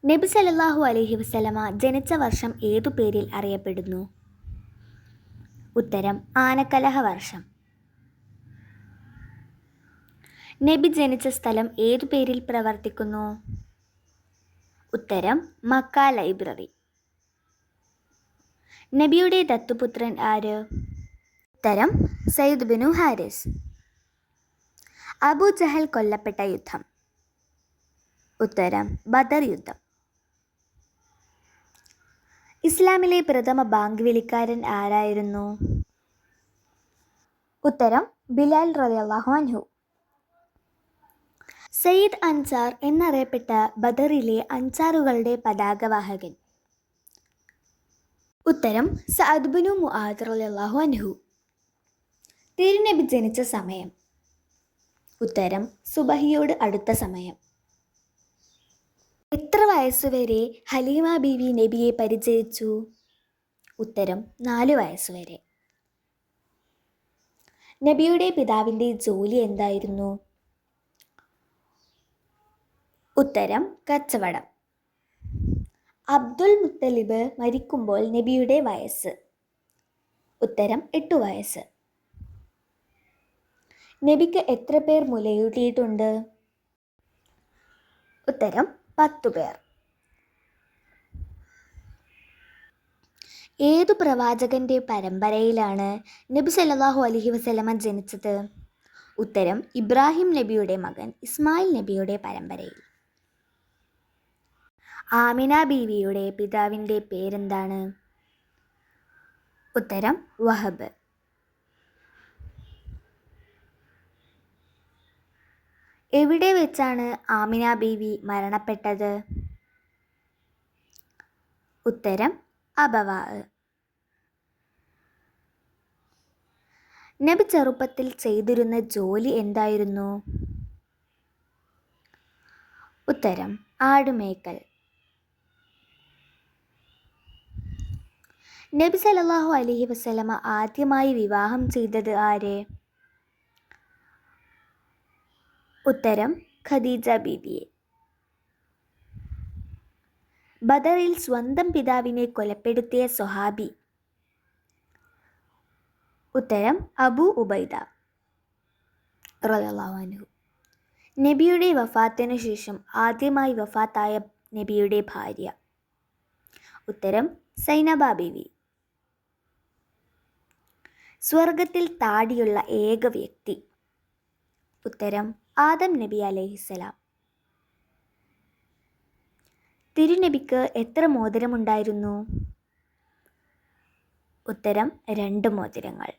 നബി സല്ലല്ലാഹു അലൈഹി വസല്ലമ ജനിച്ച വർഷം ഏതു പേരിൽ അറിയപ്പെടുന്നു? ഉത്തരം ആനക്കലഹ വർഷം. നബി ജനിച്ച സ്ഥലം ഏതു പേരിൽ പ്രവർത്തിക്കുന്നു? ഉത്തരം മക്ക ലൈബ്രറി. നബിയുടെ ദത്തുപുത്രൻ ആര്? ഉത്തരം സയ്യിദ് ബിനു ഹാരിസ്. അബൂ ജഹൽ കൊല്ലപ്പെട്ട യുദ്ധം? ഉത്തരം ബദർ യുദ്ധം. ഇസ്ലാമിലെ പ്രഥമ ബാങ്ക് വിളിക്കാരൻ ആരായിരുന്നു? ഉത്തരം ബിലാൽ റളിയല്ലാഹു അൻഹു. സയ്യിദ് അൻസാർ എന്നറിയപ്പെട്ട ബദറിലെ അൻസാറുകളുടെ പതാകവാഹകൻ? ഉത്തരം സഅദ് ബിനു മുആദ് റളിയല്ലാഹു അൻഹു. തിരുനബി ജനിച്ച സമയം? ഉത്തരം സുബഹിയോട് അടുത്ത സമയം. എത്ര വയസ്സുവരെ ഹലീമ ബീവി നബിയെ പരിചരിച്ചു? ഉത്തരം 4 വയസ്സുവരെ. നബിയുടെ പിതാവിൻ്റെ ജോലി എന്തായിരുന്നു? ഉത്തരം കച്ചവടം. അബ്ദുൽ മുത്തലിബ് മരിക്കുമ്പോൾ നബിയുടെ വയസ്സ്? ഉത്തരം 8 വയസ്സ്. നബിക്ക് എത്ര പേർ മുലയൂട്ടിയിട്ടുണ്ട്? ഉത്തരം 10 പേർ. ഏതു പ്രവാചകന്റെ പരമ്പരയിലാണ് നബി സല്ലല്ലാഹു അലൈഹി വസല്ലമ ജനിച്ചത്? ഉത്തരം ഇബ്രാഹിം നബിയുടെ മകൻ ഇസ്മായിൽ നബിയുടെ പരമ്പരയിൽ. ആമിന ബീവിയുടെ പിതാവിൻ്റെ പേരെന്താണ്? ഉത്തരം വഹബ്. എവിടെ വെച്ചാണ് ആമിന ബീവി മരണപ്പെട്ടത്? ഉത്തരം അബവാ. നബി ചെറുപ്പത്തിൽ ചെയ്തിരുന്ന ജോലി എന്തായിരുന്നു? ഉത്തരം ആടുമേക്കൽ. നബി സല്ലല്ലാഹു അലൈഹി വസല്ലമ ആദ്യമായി വിവാഹം ചെയ്തത് ആരെ? ഉത്തരം ഖദീജ ബീവിയെ. ബദറിൽ സ്വന്തം പിതാവിനെ കൊലപ്പെടുത്തിയ സ്വഹാബി? ഉത്തരം അബൂ ഉബൈദ റളിയല്ലാഹു അൻഹു. നബിയുടെ വഫാത്തിനു ശേഷം ആദ്യമായി വഫാത്തായ നബിയുടെ ഭാര്യ? ഉത്തരം സൈനബ ബീവി. സ്വർഗത്തിൽ താടിയുള്ള ഏക വ്യക്തി? ഉത്തരം ആദം നബി അലൈഹിസ്സലാം. തിരുനബിക്ക് എത്ര മോതിരമുണ്ടായിരുന്നു? ഉത്തരം 2 മോതിരങ്ങൾ.